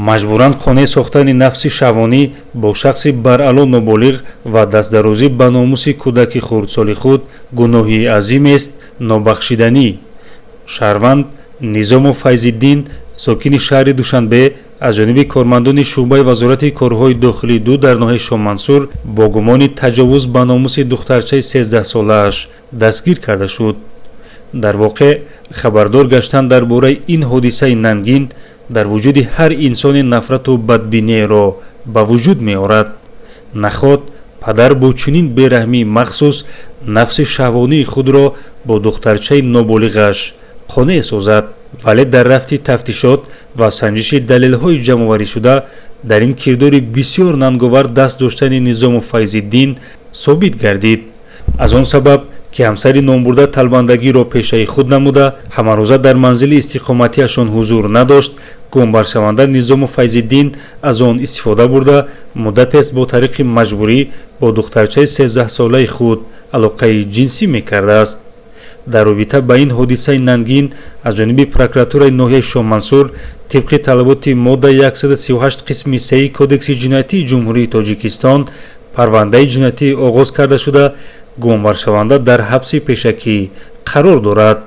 маҷбуран қонеъ сохтани нафси шавонӣ бо шахси баръало ноболиғ ва дастдарӯзӣ ба номуси кӯдаки хурдсоли худ гуноҳи азимест, нобахшиданӣ. шаҳрванд низому файзиддин сокини шаҳри душанбе аз ҷониби кормандони шуъбаи вазорати корҳои дохилии 2 дар ноҳияи шоҳмансур бо гумони таҷовуз ба номуси духтарчаи 13-солааш дастгир карда шуд. дар воқеъ хабардор гаштан дар бораи ин ҳодисаи нангин дар вуҷуди ҳар инсоне нафрату бадбинеро ба вуҷуд меорад. нахот падар бо чунин бераҳмӣ махсус нафси шаҳвонии худро бо духтарчаи ноболиғаш қонеъ созад. вале дар рафти тафтишот ва санҷиши далелҳои ҷамъоваришуда дар ин кирдори бисёр нанговар даст доштани низому файзиддин собит гардид. аз он сабаб ки ҳамсари номбурда талбандагиро пешаи худ намуда ҳамарӯза дар манзили истиқоматиашон ҳузур надошт, гумбаршаванда низому файзиддин аз он истифода бурда муддатест бо тариқи маҷбурӣ бо духтарчаи 13-солаи худ алоқаи ҷинсӣ мекардааст. дар робита ба ин ҳодисаи нангин аз ҷониби прокуратураи ноҳияи шоҳмансур тибқи талаботи моддаи 138 қисми 3 кодекси ҷиноятии ҷумҳурии тоҷикистон парвандаи ҷиноятӣ оғоз карда шуда гумбаршаванда дар ҳабси пешакӣ қарор дорад.